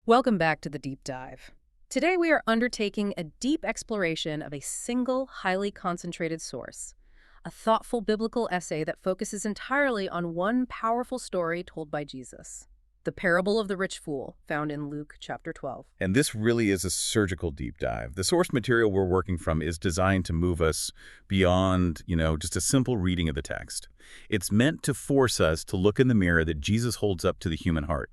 Welcome back to the deep dive. Today we are undertaking a deep exploration of a single, highly concentrated source, a thoughtful biblical essay that focuses entirely on one powerful story told by Jesus, the parable of the rich fool, found in Luke chapter 12. And this really is a surgical deep dive. The source material we're working from is designed to move us beyond, just a simple reading of the text. It's meant to force us to look in the mirror that Jesus holds up to the human heart.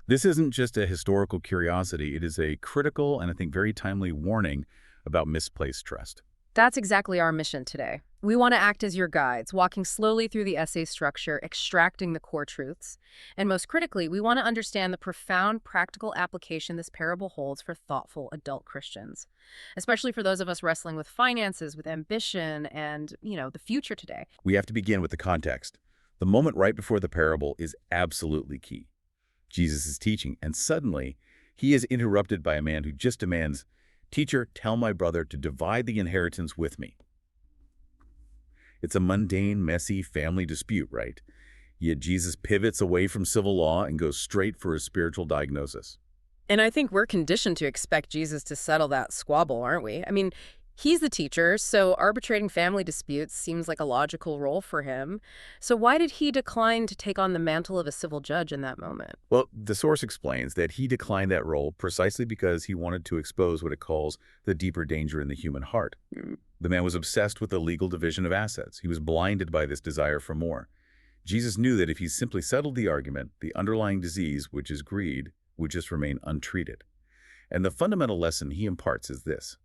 This isn't just a historical curiosity. It is a critical and I think very timely warning about misplaced trust. That's exactly our mission today. We want to act as your guides, walking slowly through the essay structure, extracting the core truths. And most critically, we want to understand the profound practical application this parable holds for thoughtful adult Christians, especially for those of us wrestling with finances, with ambition, and, the future today. We have to begin with the context. The moment right before the parable is absolutely key. Jesus is teaching, and suddenly he is interrupted by a man who just demands, "Teacher, tell my brother to divide the inheritance with me." It's a mundane, messy family dispute, right? Yet Jesus pivots away from civil law and goes straight for a spiritual diagnosis. And I think we're conditioned to expect Jesus to settle that squabble, aren't we? I mean, he's the teacher, so arbitrating family disputes seems like a logical role for him. So why did he decline to take on the mantle of a civil judge in that moment? Well, the source explains that he declined that role precisely because he wanted to expose what it calls the deeper danger in the human heart. The man was obsessed with the legal division of assets. He was blinded by this desire for more. Jesus knew that if he simply settled the argument, the underlying disease, which is greed, would just remain untreated. And the fundamental lesson he imparts is this: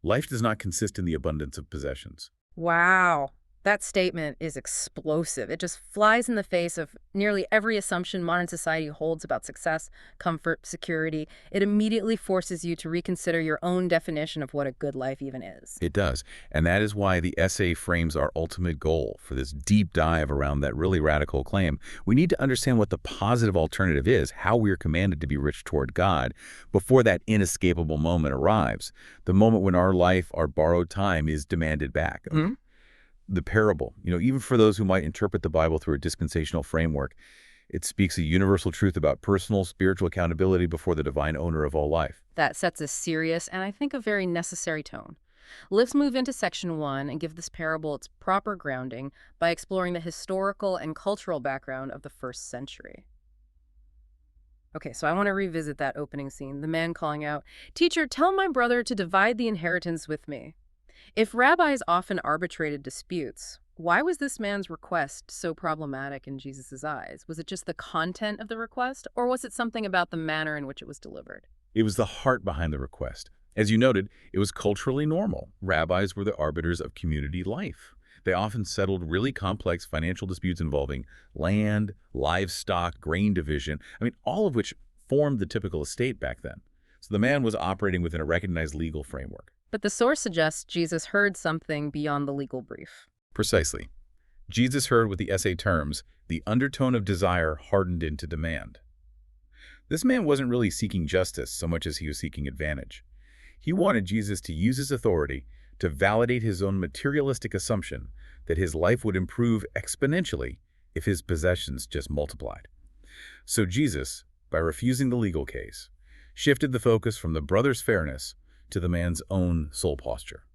life does not consist in the abundance of possessions. Wow. That statement is explosive. It just flies in the face of nearly every assumption modern society holds about success, comfort, security. It immediately forces you to reconsider your own definition of what a good life even is. It does. And that is why the essay frames our ultimate goal for this deep dive around that really radical claim. We need to understand what the positive alternative is, how we are commanded to be rich toward God, before that inescapable moment arrives, the moment when our life, our borrowed time, is demanded back. The parable, even for those who might interpret the Bible through a dispensational framework, it speaks a universal truth about personal, spiritual accountability before the divine owner of all life. That sets a serious and I think a very necessary tone. Let's move into section 1 and give this parable its proper grounding by exploring the historical and cultural background of the first century. Okay, so I want to revisit that opening scene, the man calling out, "Teacher, tell my brother to divide the inheritance with me." If rabbis often arbitrated disputes, why was this man's request so problematic in Jesus' eyes? Was it just the content of the request, or was it something about the manner in which it was delivered? It was the heart behind the request. As you noted, it was culturally normal. Rabbis were the arbiters of community life. They often settled really complex financial disputes involving land, livestock, grain division, all of which formed the typical estate back then. So the man was operating within a recognized legal framework. But the source suggests Jesus heard something beyond the legal brief. Precisely. Jesus heard what the essay terms the undertone of desire hardened into demand. This man wasn't really seeking justice so much as he was seeking advantage. He wanted Jesus to use his authority to validate his own materialistic assumption that his life would improve exponentially if his possessions just multiplied. So Jesus, by refusing the legal case, shifted the focus from the brother's fairness to the man's own soul posture.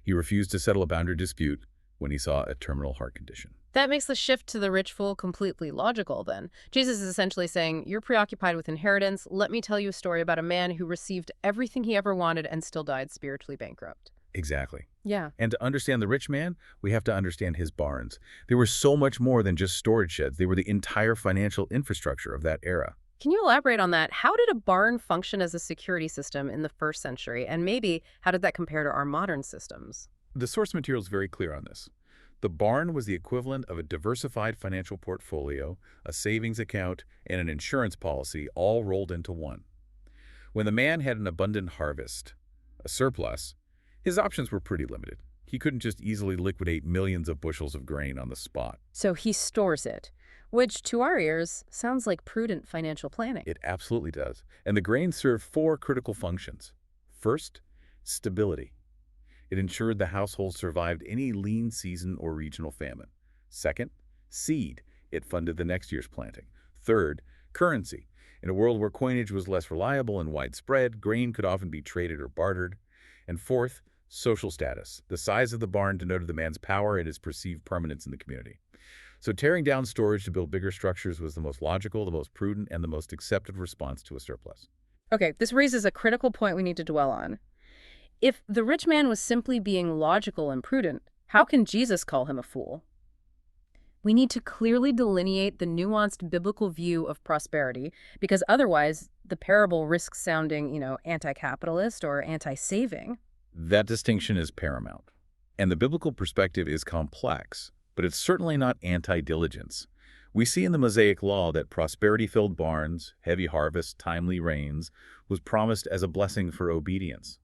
He refused to settle a boundary dispute when he saw a terminal heart condition. That makes the shift to the rich fool completely logical, then. Jesus is essentially saying, you're preoccupied with inheritance. Let me tell you a story about a man who received everything he ever wanted and still died spiritually bankrupt. Exactly. Yeah. And to understand the rich man, we have to understand his barns. They were so much more than just storage sheds. They were the entire financial infrastructure of that era. Can you elaborate on that? How did a barn function as a security system in the first century? And maybe how did that compare to our modern systems? The source material is very clear on this. The barn was the equivalent of a diversified financial portfolio, a savings account, and an insurance policy all rolled into one. When the man had an abundant harvest, a surplus, his options were pretty limited. He couldn't just easily liquidate millions of bushels of grain on the spot. So he stores it, which to our ears sounds like prudent financial planning. It absolutely does. And the grain served 4 critical functions. First, stability. It ensured the household survived any lean season or regional famine. Second, seed. It funded the next year's planting. Third, currency. In a world where coinage was less reliable and widespread, grain could often be traded or bartered. And fourth, social status. The size of the barn denoted the man's power and his perceived permanence in the community. So tearing down storage to build bigger structures was the most logical, the most prudent, and the most accepted response to a surplus. Okay, this raises a critical point we need to dwell on. If the rich man was simply being logical and prudent, how can Jesus call him a fool? We need to clearly delineate the nuanced biblical view of prosperity, because otherwise the parable risks sounding, anti-capitalist or anti-saving. That distinction is paramount. And the biblical perspective is complex, but it's certainly not anti-diligence. We see in the Mosaic Law that prosperity-filled barns, heavy harvests, timely rains was promised as a blessing for obedience.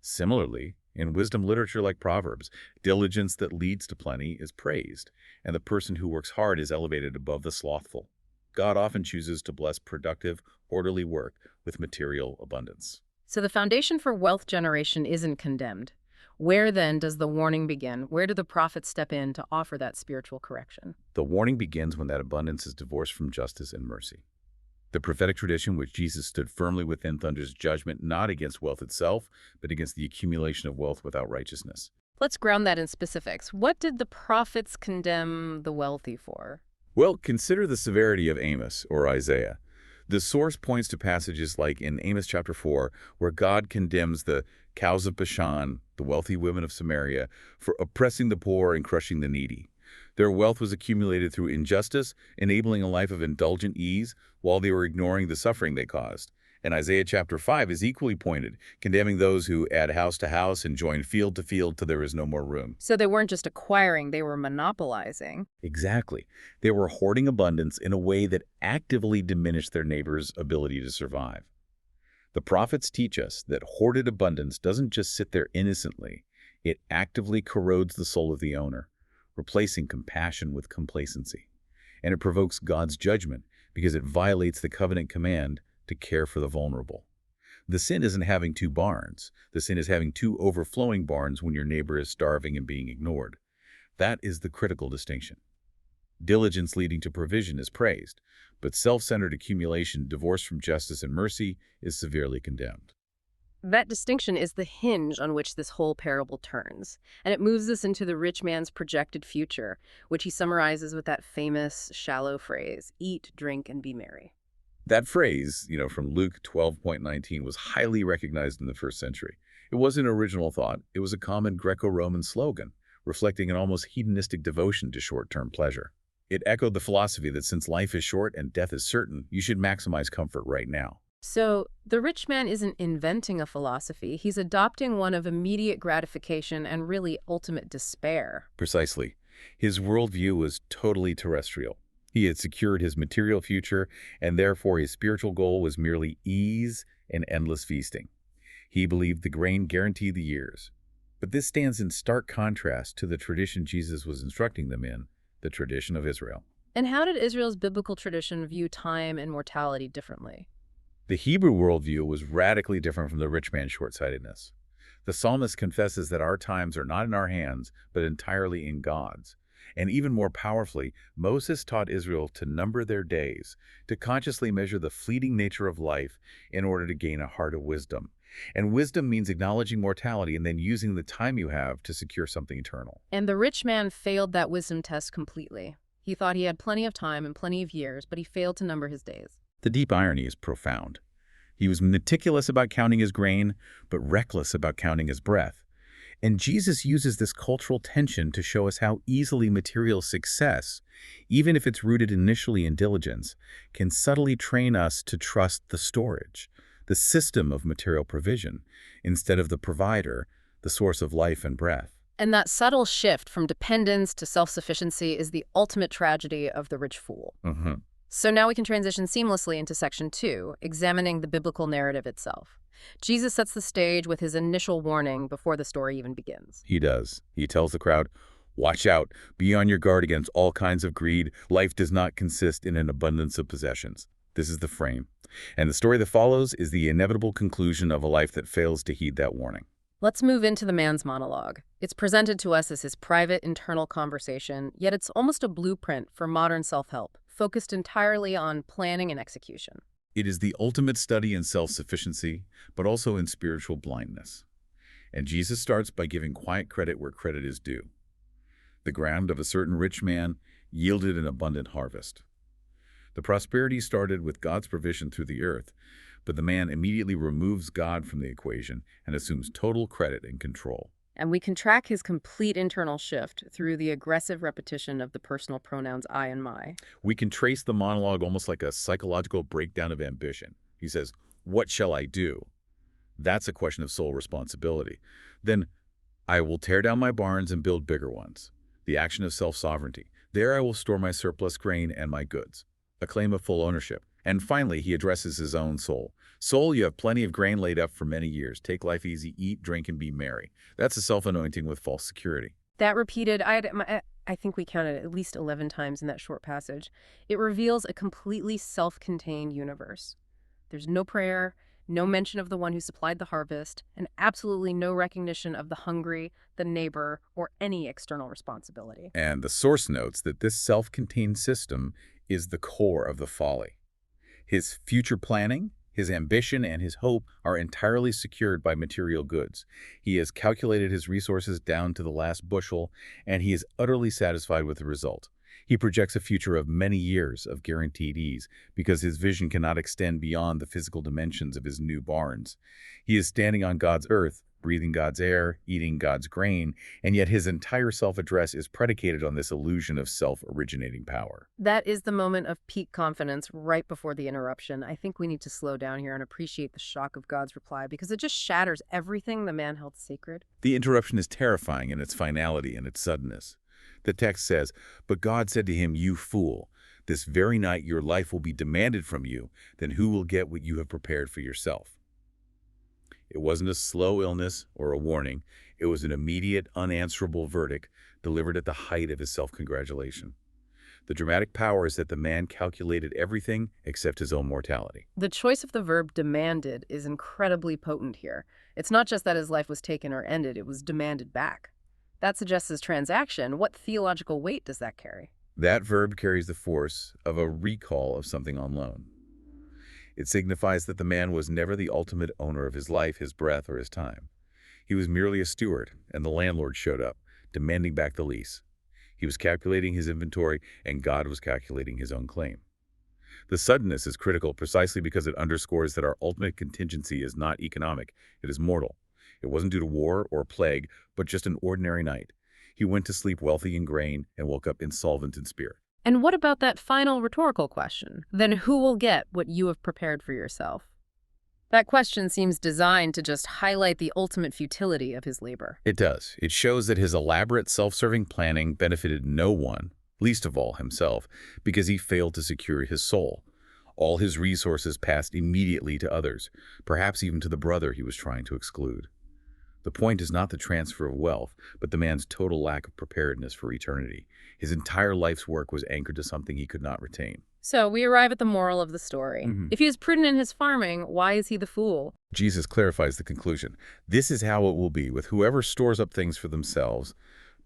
Similarly, in wisdom literature like Proverbs, diligence that leads to plenty is praised, and the person who works hard is elevated above the slothful. God often chooses to bless productive, orderly work with material abundance. So the foundation for wealth generation isn't condemned. Where then does the warning begin? Where do the prophets step in to offer that spiritual correction? The warning begins when that abundance is divorced from justice and mercy. The prophetic tradition which Jesus stood firmly within thunders judgment not against wealth itself, but against the accumulation of wealth without righteousness. Let's ground that in specifics. What did the prophets condemn the wealthy for? Well, consider the severity of Amos or Isaiah. The source points to passages like in Amos chapter 4, where God condemns the cows of Bashan, the wealthy women of Samaria, for oppressing the poor and crushing the needy. Their wealth was accumulated through injustice, enabling a life of indulgent ease, while they were ignoring the suffering they caused. And Isaiah chapter 5 is equally pointed, condemning those who add house to house and join field to field till there is no more room. So they weren't just acquiring, they were monopolizing. Exactly. They were hoarding abundance in a way that actively diminished their neighbor's ability to survive. The prophets teach us that hoarded abundance doesn't just sit there innocently. It actively corrodes the soul of the owner, replacing compassion with complacency. And it provokes God's judgment because it violates the covenant command to care for the vulnerable. The sin isn't having two barns. The sin is having two overflowing barns when your neighbor is starving and being ignored. That is the critical distinction. Diligence leading to provision is praised, but self-centered accumulation divorced from justice and mercy is severely condemned. That distinction is the hinge on which this whole parable turns, and it moves us into the rich man's projected future, which he summarizes with that famous, shallow phrase, "Eat, drink, and be merry." That phrase, from Luke 12:19 was highly recognized in the first century. It wasn't an original thought. It was a common Greco-Roman slogan, reflecting an almost hedonistic devotion to short-term pleasure. It echoed the philosophy that since life is short and death is certain, you should maximize comfort right now. So the rich man isn't inventing a philosophy. He's adopting one of immediate gratification and really ultimate despair. Precisely. His worldview was totally terrestrial. He had secured his material future, and therefore his spiritual goal was merely ease and endless feasting. He believed the grain guaranteed the years. But this stands in stark contrast to the tradition Jesus was instructing them in, the tradition of Israel. And how did Israel's biblical tradition view time and mortality differently? The Hebrew worldview was radically different from the rich man's short-sightedness. The psalmist confesses that our times are not in our hands, but entirely in God's. And even more powerfully, Moses taught Israel to number their days, to consciously measure the fleeting nature of life in order to gain a heart of wisdom. And wisdom means acknowledging mortality and then using the time you have to secure something eternal. And the rich man failed that wisdom test completely. He thought he had plenty of time and plenty of years, but he failed to number his days. The deep irony is profound. He was meticulous about counting his grain, but reckless about counting his breath. And Jesus uses this cultural tension to show us how easily material success, even if it's rooted initially in diligence, can subtly train us to trust the storage, the system of material provision, instead of the provider, the source of life and breath. And that subtle shift from dependence to self-sufficiency is the ultimate tragedy of the rich fool. So now we can transition seamlessly into section 2, examining the biblical narrative itself. Jesus sets the stage with his initial warning before the story even begins. He does. He tells the crowd, "Watch out, be on your guard against all kinds of greed. Life does not consist in an abundance of possessions." This is the frame. And the story that follows is the inevitable conclusion of a life that fails to heed that warning. Let's move into the man's monologue. It's presented to us as his private, internal conversation, yet it's almost a blueprint for modern self-help, focused entirely on planning and execution. It is the ultimate study in self-sufficiency, but also in spiritual blindness. And Jesus starts by giving quiet credit where credit is due. The ground of a certain rich man yielded an abundant harvest. The prosperity started with God's provision through the earth, but the man immediately removes God from the equation and assumes total credit and control. And we can track his complete internal shift through the aggressive repetition of the personal pronouns I and my. We can trace the monologue almost like a psychological breakdown of ambition. He says, "What shall I do?" That's a question of sole responsibility. Then, "I will tear down my barns and build bigger ones." The action of self-sovereignty. "There I will store my surplus grain and my goods." A claim of full ownership. And finally, he addresses his own soul. "Soul, you have plenty of grain laid up for many years. Take life easy, eat, drink, and be merry." That's a self-anointing with false security. That repeated, I think we counted at least 11 times in that short passage. It reveals a completely self-contained universe. There's no prayer, no mention of the one who supplied the harvest, and absolutely no recognition of the hungry, the neighbor, or any external responsibility. And the source notes that this self-contained system is the core of the folly. His future planning, his ambition, and his hope are entirely secured by material goods. He has calculated his resources down to the last bushel, and he is utterly satisfied with the result. He projects a future of many years of guaranteed ease because his vision cannot extend beyond the physical dimensions of his new barns. He is standing on God's earth, breathing God's air, eating God's grain, and yet his entire self-address is predicated on this illusion of self-originating power. That is the moment of peak confidence right before the interruption. I think we need to slow down here and appreciate the shock of God's reply because it just shatters everything the man held sacred. The interruption is terrifying in its finality and its suddenness. The text says, "But God said to him, 'You fool, this very night your life will be demanded from you. Then who will get what you have prepared for yourself?'" It wasn't a slow illness or a warning. It was an immediate, unanswerable verdict delivered at the height of his self-congratulation. The dramatic power is that the man calculated everything except his own mortality. The choice of the verb demanded is incredibly potent here. It's not just that his life was taken or ended, it was demanded back. That suggests his transaction. What theological weight does that carry? That verb carries the force of a recall of something on loan. It signifies that the man was never the ultimate owner of his life, his breath, or his time. He was merely a steward, and the landlord showed up, demanding back the lease. He was calculating his inventory, and God was calculating his own claim. The suddenness is critical precisely because it underscores that our ultimate contingency is not economic, it is mortal. It wasn't due to war or plague, but just an ordinary night. He went to sleep wealthy in grain and woke up insolvent in spirit. And what about that final rhetorical question? Then who will get what you have prepared for yourself? That question seems designed to just highlight the ultimate futility of his labor. It does. It shows that his elaborate self-serving planning benefited no one, least of all himself, because he failed to secure his soul. All his resources passed immediately to others, perhaps even to the brother he was trying to exclude. The point is not the transfer of wealth, but the man's total lack of preparedness for eternity. His entire life's work was anchored to something he could not retain. So we arrive at the moral of the story. If he is prudent in his farming, why is he the fool? Jesus clarifies the conclusion. This is how it will be with whoever stores up things for themselves,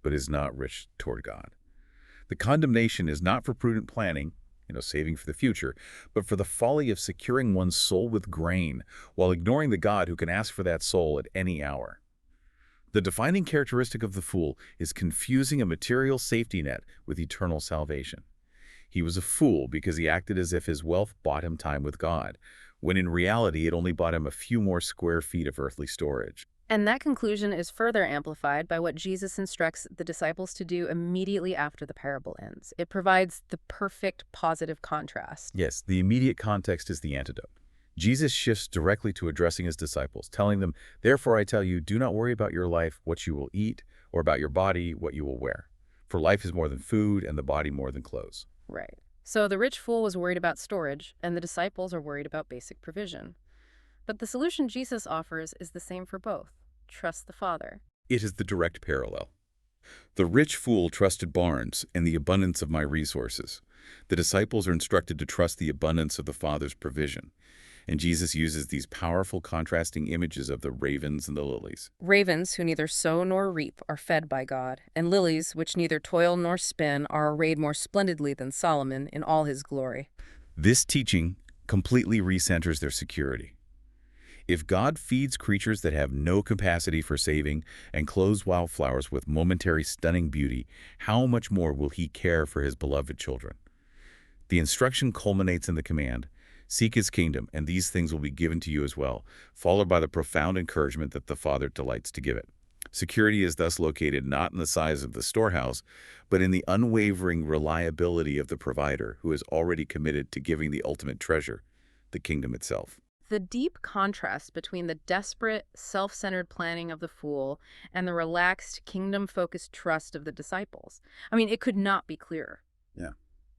but is not rich toward God. The condemnation is not for prudent planning, saving for the future, but for the folly of securing one's soul with grain while ignoring the God who can ask for that soul at any hour. The defining characteristic of the fool is confusing a material safety net with eternal salvation. He was a fool because he acted as if his wealth bought him time with God, when in reality it only bought him a few more square feet of earthly storage. And that conclusion is further amplified by what Jesus instructs the disciples to do immediately after the parable ends. It provides the perfect positive contrast. Yes, the immediate context is the antidote. Jesus shifts directly to addressing his disciples, telling them, "Therefore I tell you, do not worry about your life, what you will eat, or about your body, what you will wear. For life is more than food, and the body more than clothes." Right. So the rich fool was worried about storage, and the disciples are worried about basic provision. But the solution Jesus offers is the same for both. Trust the Father. It is the direct parallel. The rich fool trusted barns and the abundance of my resources. The disciples are instructed to trust the abundance of the Father's provision. And Jesus uses these powerful contrasting images of the ravens and the lilies. Ravens, who neither sow nor reap, are fed by God, and lilies, which neither toil nor spin, are arrayed more splendidly than Solomon in all his glory. This teaching completely recenters their security. If God feeds creatures that have no capacity for saving and clothes wildflowers with momentary stunning beauty, how much more will he care for his beloved children? The instruction culminates in the command, "Seek his kingdom, and these things will be given to you as well," followed by the profound encouragement that the Father delights to give it. Security is thus located not in the size of the storehouse, but in the unwavering reliability of the provider who is already committed to giving the ultimate treasure, the kingdom itself. The deep contrast between the desperate, self-centered planning of the fool and the relaxed, kingdom-focused trust of the disciples. I mean, it could not be clearer. Yeah.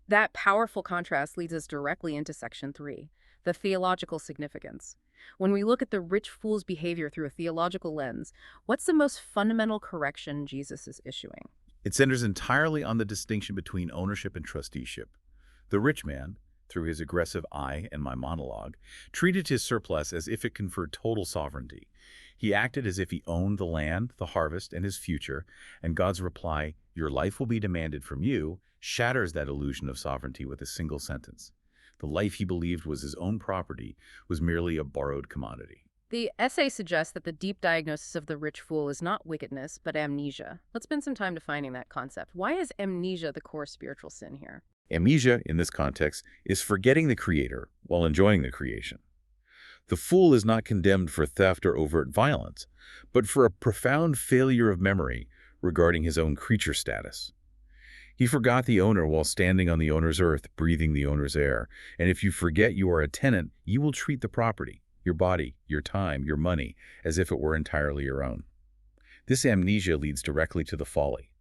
That powerful contrast leads us directly into Section 3, the theological significance. When we look at the rich fool's behavior through a theological lens, what's the most fundamental correction Jesus is issuing? It centers entirely on the distinction between ownership and trusteeship. The rich man, through his aggressive "I" and "my" monologue, treated his surplus as if it conferred total sovereignty. He acted as if he owned the land, the harvest, and his future, and God's reply, "Your life will be demanded from you," shatters that illusion of sovereignty with a single sentence. The life he believed was his own property was merely a borrowed commodity. The essay suggests that the deep diagnosis of the rich fool is not wickedness, but amnesia. Let's spend some time defining that concept. Why is amnesia the core spiritual sin here? Amnesia, in this context, is forgetting the Creator while enjoying the creation. The fool is not condemned for theft or overt violence, but for a profound failure of memory regarding his own creature status. He forgot the owner while standing on the owner's earth, breathing the owner's air. And if you forget you are a tenant, you will treat the property, your body, your time, your money, as if it were entirely your own. This amnesia leads directly to the folly,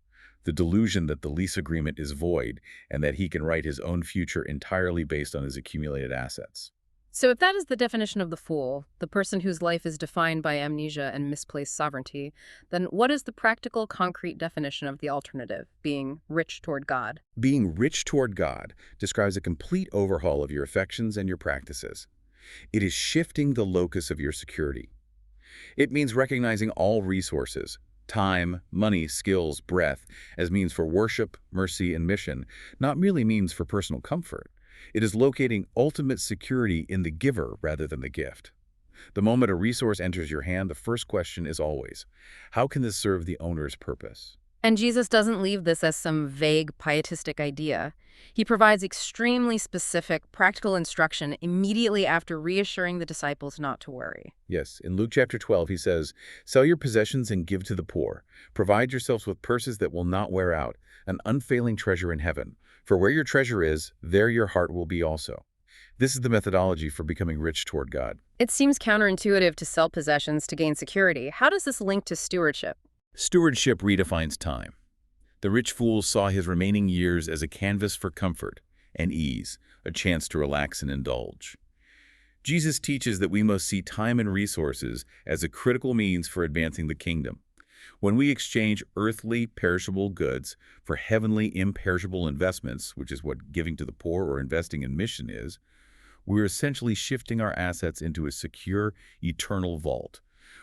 the delusion that the lease agreement is void and that he can write his own future entirely based on his accumulated assets. So if that is the definition of the fool, the person whose life is defined by amnesia and misplaced sovereignty, then what is the practical, concrete definition of the alternative, being rich toward God? Being rich toward God describes a complete overhaul of your affections and your practices. It is shifting the locus of your security. It means recognizing all resources, time, money, skills, breath, as means for worship, mercy, and mission, not merely means for personal comfort. It is locating ultimate security in the giver rather than the gift. The moment a resource enters your hand, the first question is always, how can this serve the owner's purpose? And Jesus doesn't leave this as some vague, pietistic idea. He provides extremely specific, practical instruction immediately after reassuring the disciples not to worry. Yes, in Luke chapter 12, he says, "Sell your possessions and give to the poor. Provide yourselves with purses that will not wear out, an unfailing treasure in heaven. For where your treasure is, there your heart will be also." This is the methodology for becoming rich toward God. It seems counterintuitive to sell possessions to gain security. How does this link to stewardship? Stewardship redefines time. The rich fool saw his remaining years as a canvas for comfort and ease, a chance to relax and indulge. Jesus teaches that we must see time and resources as a critical means for advancing the kingdom. When we exchange earthly, perishable goods for heavenly, imperishable investments, which is what giving to the poor or investing in mission is, we're essentially shifting our assets into a secure, eternal vault.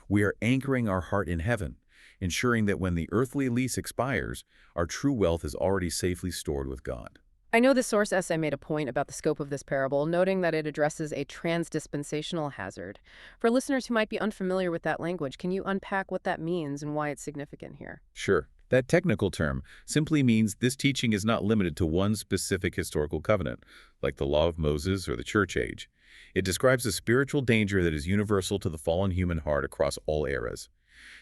We are anchoring our heart in heaven, ensuring that when the earthly lease expires, our true wealth is already safely stored with God. I know the source essay made a point about the scope of this parable, noting that it addresses a transdispensational hazard. For listeners who might be unfamiliar with that language, can you unpack what that means and why it's significant here? Sure. That technical term simply means this teaching is not limited to one specific historical covenant, like the Law of Moses or the Church Age. It describes a spiritual danger that is universal to the fallen human heart across all eras.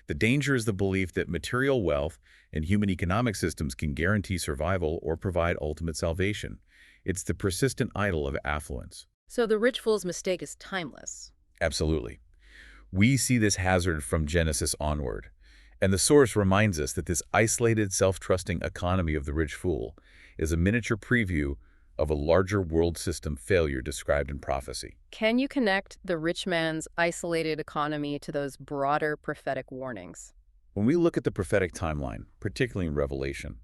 The danger is the belief that material wealth and human economic systems can guarantee survival or provide ultimate salvation. It's the persistent idol of affluence. So the rich fool's mistake is timeless. Absolutely. We see this hazard from Genesis onward. And the source reminds us that this isolated, self-trusting economy of the rich fool is a miniature preview of a larger world system failure described in prophecy. Can you connect the rich man's isolated economy to those broader prophetic warnings? When we look at the prophetic timeline, particularly in Revelation,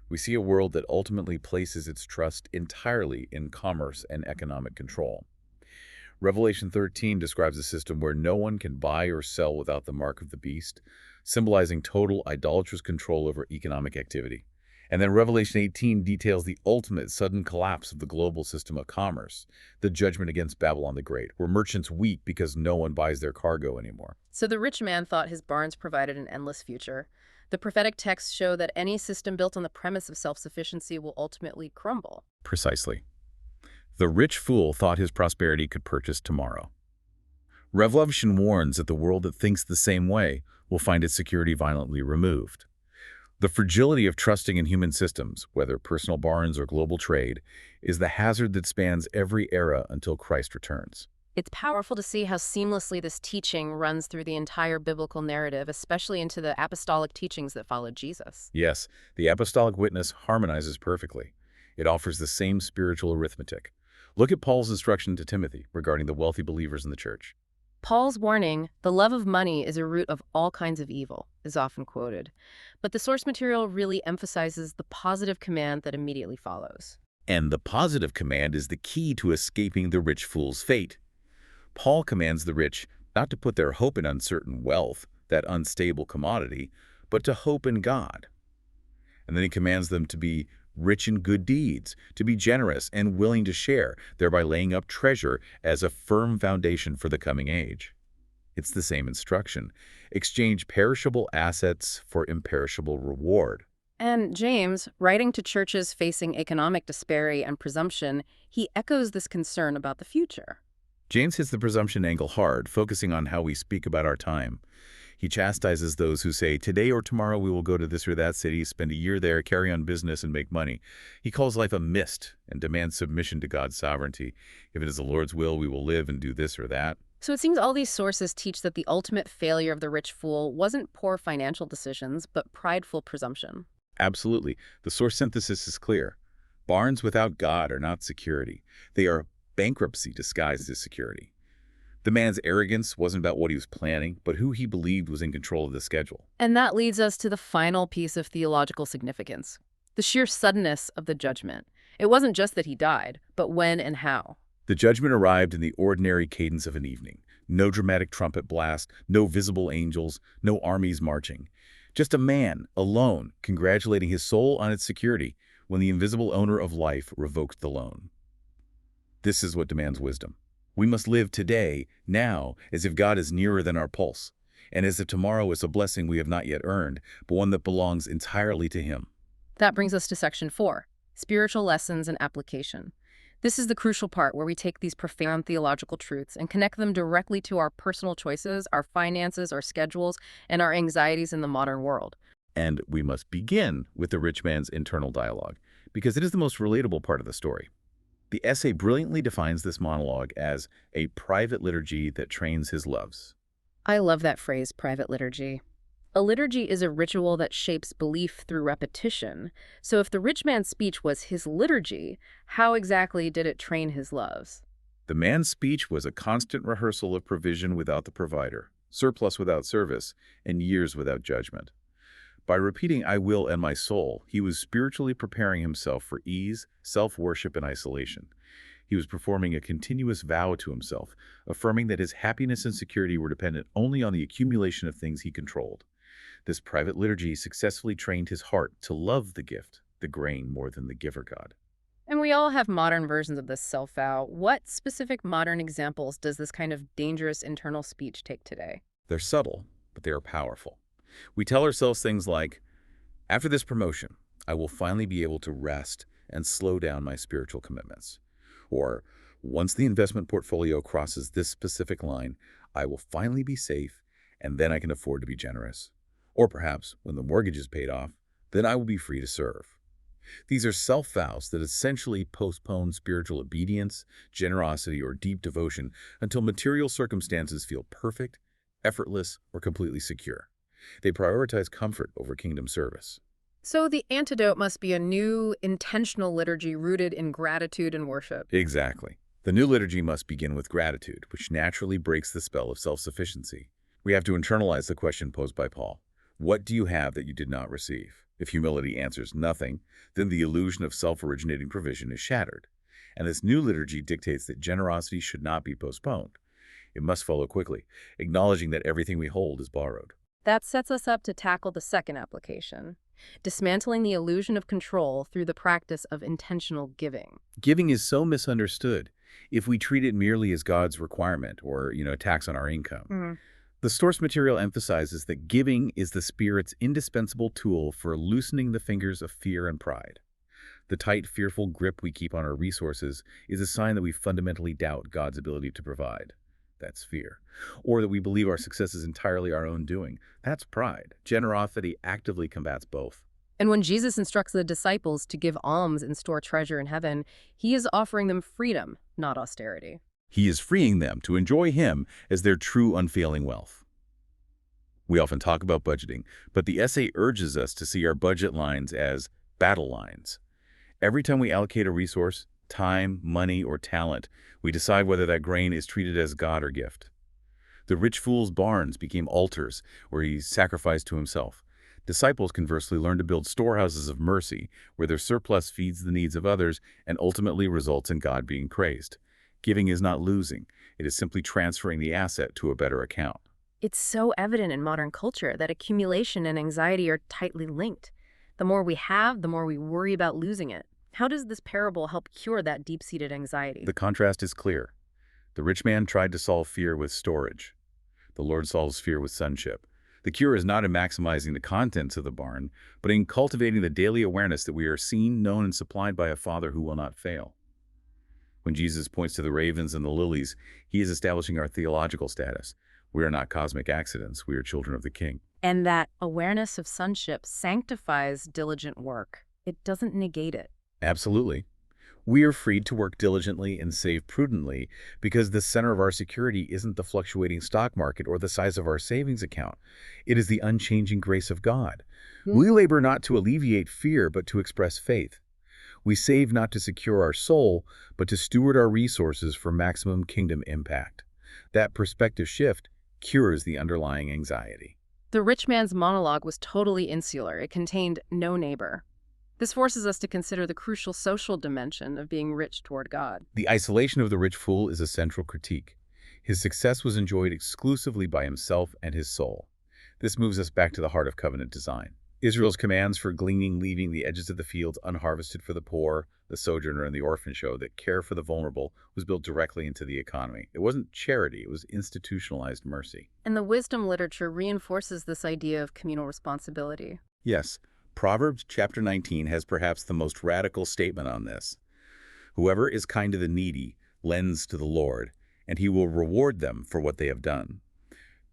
we see a world that ultimately places its trust entirely in commerce and economic control. Revelation 13 describes a system where no one can buy or sell without the mark of the beast, symbolizing total idolatrous control over economic activity. And then Revelation 18 details the ultimate sudden collapse of the global system of commerce, the judgment against Babylon the Great, where merchants weep because no one buys their cargo anymore. So the rich man thought his barns provided an endless future. The prophetic texts show that any system built on the premise of self-sufficiency will ultimately crumble. Precisely. The rich fool thought his prosperity could purchase tomorrow. Revelation warns that the world that thinks the same way will find its security violently removed. The fragility of trusting in human systems, whether personal barns or global trade, is the hazard that spans every era until Christ returns. It's powerful to see how seamlessly this teaching runs through the entire biblical narrative, especially into the apostolic teachings that followed Jesus. Yes, the apostolic witness harmonizes perfectly. It offers the same spiritual arithmetic. Look at Paul's instruction to Timothy regarding the wealthy believers in the church. Paul's warning, "The love of money is a root of all kinds of evil," is often quoted. But the source material really emphasizes the positive command that immediately follows. And the positive command is the key to escaping the rich fool's fate. Paul commands the rich not to put their hope in uncertain wealth, that unstable commodity, but to hope in God. And then he commands them to be rich in good deeds, to be generous and willing to share, thereby laying up treasure as a firm foundation for the coming age. It's the same instruction. Exchange perishable assets for imperishable reward. And James, writing to churches facing economic disparity and presumption, he echoes this concern about the future. James hits the presumption angle hard, focusing on how we speak about our time. He chastises those who say, today or tomorrow we will go to this or that city, spend a year there, carry on business, and make money. He calls life a mist and demands submission to God's sovereignty. If it is the Lord's will, we will live and do this or that. So it seems all these sources teach that the ultimate failure of the rich fool wasn't poor financial decisions, but prideful presumption. Absolutely. The source synthesis is clear. Barns without God are not security. They are bankruptcy disguised as security. The man's arrogance wasn't about what he was planning, but who he believed was in control of the schedule. And that leads us to the final piece of theological significance, the sheer suddenness of the judgment. It wasn't just that he died, but when and how. The judgment arrived in the ordinary cadence of an evening. No dramatic trumpet blast, no visible angels, no armies marching. Just a man, alone, congratulating his soul on its security when the invisible owner of life revoked the loan. This is what demands wisdom. We must live today, now, as if God is nearer than our pulse, and as if tomorrow is a blessing we have not yet earned, but one that belongs entirely to Him. That brings us to section 4, spiritual lessons and application. This is the crucial part where we take these profound theological truths and connect them directly to our personal choices, our finances, our schedules, and our anxieties in the modern world. And we must begin with the rich man's internal dialogue, because it is the most relatable part of the story. The essay brilliantly defines this monologue as a private liturgy that trains his loves. I love that phrase, private liturgy. A liturgy is a ritual that shapes belief through repetition. So if the rich man's speech was his liturgy, how exactly did it train his loves? The man's speech was a constant rehearsal of provision without the provider, surplus without service, and years without judgment. By repeating, I will and my soul, he was spiritually preparing himself for ease, self-worship, and isolation. He was performing a continuous vow to himself, affirming that his happiness and security were dependent only on the accumulation of things he controlled. This private liturgy successfully trained his heart to love the gift, the grain, more than the giver God. And we all have modern versions of this self-vow. What specific modern examples does this kind of dangerous internal speech take today? They're subtle, but they are powerful. We tell ourselves things like, after this promotion, I will finally be able to rest and slow down my spiritual commitments. Or, once the investment portfolio crosses this specific line, I will finally be safe, and then I can afford to be generous. Or perhaps, when the mortgage is paid off, then I will be free to serve. These are self-vows that essentially postpone spiritual obedience, generosity, or deep devotion until material circumstances feel perfect, effortless, or completely secure. They prioritize comfort over kingdom service. So the antidote must be a new, intentional liturgy rooted in gratitude and worship. Exactly. The new liturgy must begin with gratitude, which naturally breaks the spell of self-sufficiency. We have to internalize the question posed by Paul. What do you have that you did not receive? If humility answers nothing, then the illusion of self-originating provision is shattered. And this new liturgy dictates that generosity should not be postponed. It must follow quickly, acknowledging that everything we hold is borrowed. That sets us up to tackle the second application. dismantling the illusion of control through the practice of intentional giving. Giving is so misunderstood if we treat it merely as God's requirement or, a tax on our income. Mm. The source material emphasizes that giving is the Spirit's indispensable tool for loosening the fingers of fear and pride. The tight, fearful grip we keep on our resources is a sign that we fundamentally doubt God's ability to provide. That's fear. Or that we believe our success is entirely our own doing. That's pride. Generosity actively combats both. And when Jesus instructs the disciples to give alms and store treasure in heaven, he is offering them freedom, not austerity. He is freeing them to enjoy Him as their true, unfailing wealth. We often talk about budgeting, but the essay urges us to see our budget lines as battle lines. Every time we allocate a resource, time, money, or talent, we decide whether that grain is treated as God or gift. The rich fool's barns became altars where he sacrificed to himself. Disciples, conversely, learn to build storehouses of mercy, where their surplus feeds the needs of others and ultimately results in God being praised. Giving is not losing. It is simply transferring the asset to a better account. It's so evident in modern culture that accumulation and anxiety are tightly linked. The more we have, the more we worry about losing it. How does this parable help cure that deep-seated anxiety? The contrast is clear. The rich man tried to solve fear with storage. The Lord solves fear with sonship. The cure is not in maximizing the contents of the barn, but in cultivating the daily awareness that we are seen, known, and supplied by a Father who will not fail. When Jesus points to the ravens and the lilies, he is establishing our theological status. We are not cosmic accidents. We are children of the King. And that awareness of sonship sanctifies diligent work. It doesn't negate it. Absolutely. We are freed to work diligently and save prudently because the center of our security isn't the fluctuating stock market or the size of our savings account. It is the unchanging grace of God. We labor not to alleviate fear, but to express faith. We save not to secure our soul, but to steward our resources for maximum kingdom impact. That perspective shift cures the underlying anxiety. The rich man's monologue was totally insular. It contained no neighbor. This forces us to consider the crucial social dimension of being rich toward God. The isolation of the rich fool is a central critique. His success was enjoyed exclusively by himself and his soul. This moves us back to the heart of covenant design. Israel's commands for gleaning, leaving the edges of the fields unharvested for the poor, the sojourner, and the orphan show that care for the vulnerable was built directly into the economy. It wasn't charity, it was institutionalized mercy. And the wisdom literature reinforces this idea of communal responsibility. Yes, Proverbs chapter 19 has perhaps the most radical statement on this. Whoever is kind to the needy lends to the Lord, and he will reward them for what they have done.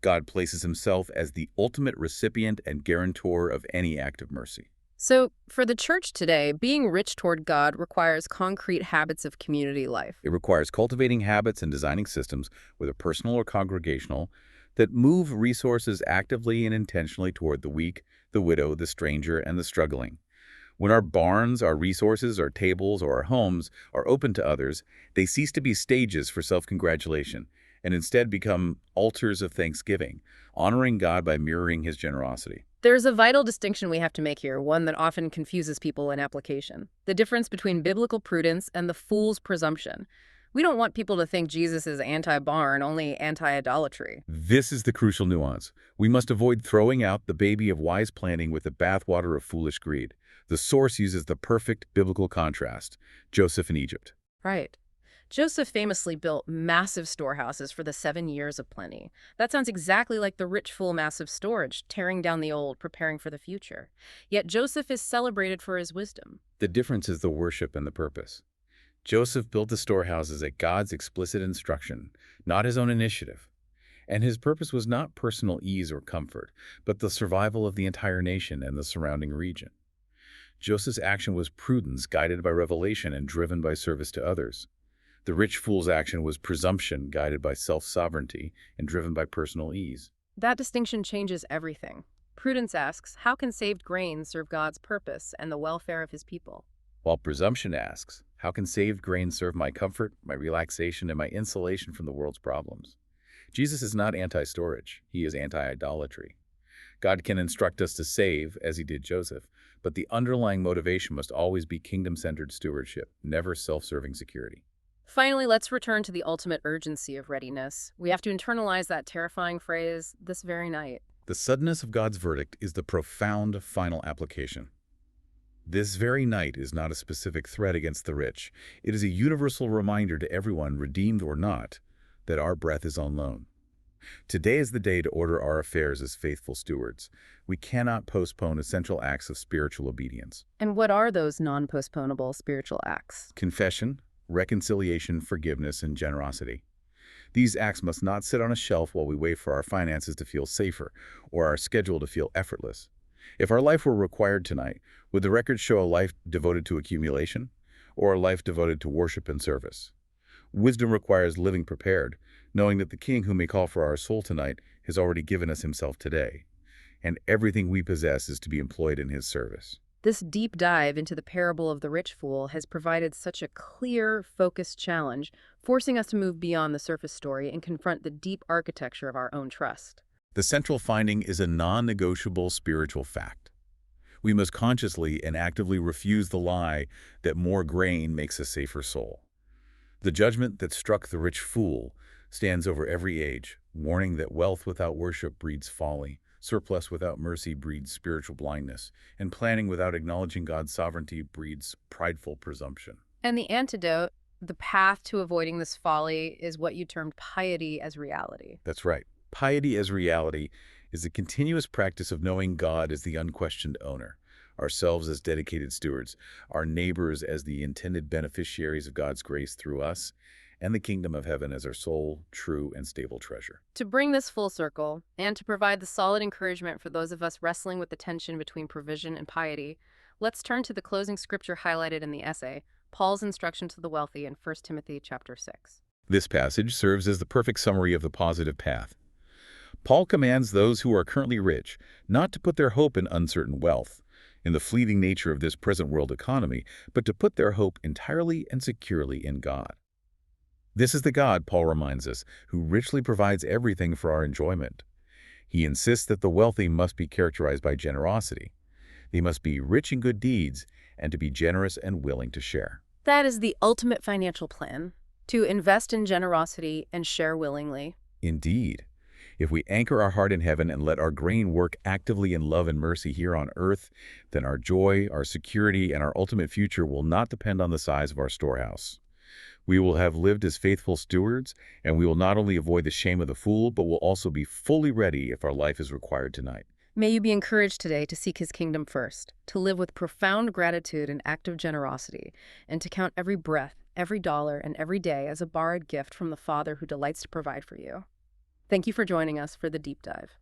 God places himself as the ultimate recipient and guarantor of any act of mercy. So, for the church today, being rich toward God requires concrete habits of community life. It requires cultivating habits and designing systems, whether personal or congregational, that move resources actively and intentionally toward the weak, the widow, the stranger, and the struggling. When our barns, our resources, our tables, or our homes are open to others, they cease to be stages for self-congratulation and instead become altars of thanksgiving, honoring God by mirroring his generosity. There's a vital distinction we have to make here, one that often confuses people in application. The difference between biblical prudence and the fool's presumption. We don't want people to think Jesus is anti-barn, only anti-idolatry. This is the crucial nuance. We must avoid throwing out the baby of wise planning with the bathwater of foolish greed. The source uses the perfect biblical contrast, Joseph in Egypt. Right. Joseph famously built massive storehouses for the 7 years of plenty. That sounds exactly like the rich fool massive storage, tearing down the old, preparing for the future. Yet Joseph is celebrated for his wisdom. The difference is the worship and the purpose. Joseph built the storehouses at God's explicit instruction, not his own initiative. And his purpose was not personal ease or comfort, but the survival of the entire nation and the surrounding region. Joseph's action was prudence, guided by revelation and driven by service to others. The rich fool's action was presumption, guided by self-sovereignty and driven by personal ease. That distinction changes everything. Prudence asks, how can saved grain serve God's purpose and the welfare of his people? While presumption asks, how can saved grain serve my comfort, my relaxation, and my insulation from the world's problems? Jesus is not anti-storage. He is anti-idolatry. God can instruct us to save, as he did Joseph, but the underlying motivation must always be kingdom-centered stewardship, never self-serving security. Finally, let's return to the ultimate urgency of readiness. We have to internalize that terrifying phrase, this very night. The suddenness of God's verdict is the profound final application. This very night is not a specific threat against the rich. It is a universal reminder to everyone, redeemed or not, that our breath is on loan. Today is the day to order our affairs as faithful stewards. We cannot postpone essential acts of spiritual obedience. And what are those non-postponable spiritual acts? Confession, reconciliation, forgiveness, and generosity. These acts must not sit on a shelf while we wait for our finances to feel safer or our schedule to feel effortless. If our life were required tonight, would the record show a life devoted to accumulation or a life devoted to worship and service? Wisdom requires living prepared, knowing that the King who may call for our soul tonight has already given us himself today, and everything we possess is to be employed in his service. This deep dive into the parable of the rich fool has provided such a clear, focused challenge, forcing us to move beyond the surface story and confront the deep architecture of our own trust. The central finding is a non-negotiable spiritual fact. We must consciously and actively refuse the lie that more grain makes a safer soul. The judgment that struck the rich fool stands over every age, warning that wealth without worship breeds folly, surplus without mercy breeds spiritual blindness, and planning without acknowledging God's sovereignty breeds prideful presumption. And the antidote, the path to avoiding this folly, is what you termed piety as reality. That's right. Piety as reality is the continuous practice of knowing God as the unquestioned owner, ourselves as dedicated stewards, our neighbors as the intended beneficiaries of God's grace through us, and the kingdom of heaven as our sole, true, and stable treasure. To bring this full circle, and to provide the solid encouragement for those of us wrestling with the tension between provision and piety, let's turn to the closing scripture highlighted in the essay, Paul's instruction to the wealthy in 1 Timothy chapter 6. This passage serves as the perfect summary of the positive path. Paul commands those who are currently rich not to put their hope in uncertain wealth, in the fleeting nature of this present world economy, but to put their hope entirely and securely in God. This is the God, Paul reminds us, who richly provides everything for our enjoyment. He insists that the wealthy must be characterized by generosity. They must be rich in good deeds and to be generous and willing to share. That is the ultimate financial plan, to invest in generosity and share willingly. Indeed. If we anchor our heart in heaven and let our grain work actively in love and mercy here on earth, then our joy, our security, and our ultimate future will not depend on the size of our storehouse. We will have lived as faithful stewards, and we will not only avoid the shame of the fool, but will also be fully ready if our life is required tonight. May you be encouraged today to seek his kingdom first, to live with profound gratitude and active generosity, and to count every breath, every dollar, and every day as a borrowed gift from the Father who delights to provide for you. Thank you for joining us for the deep dive.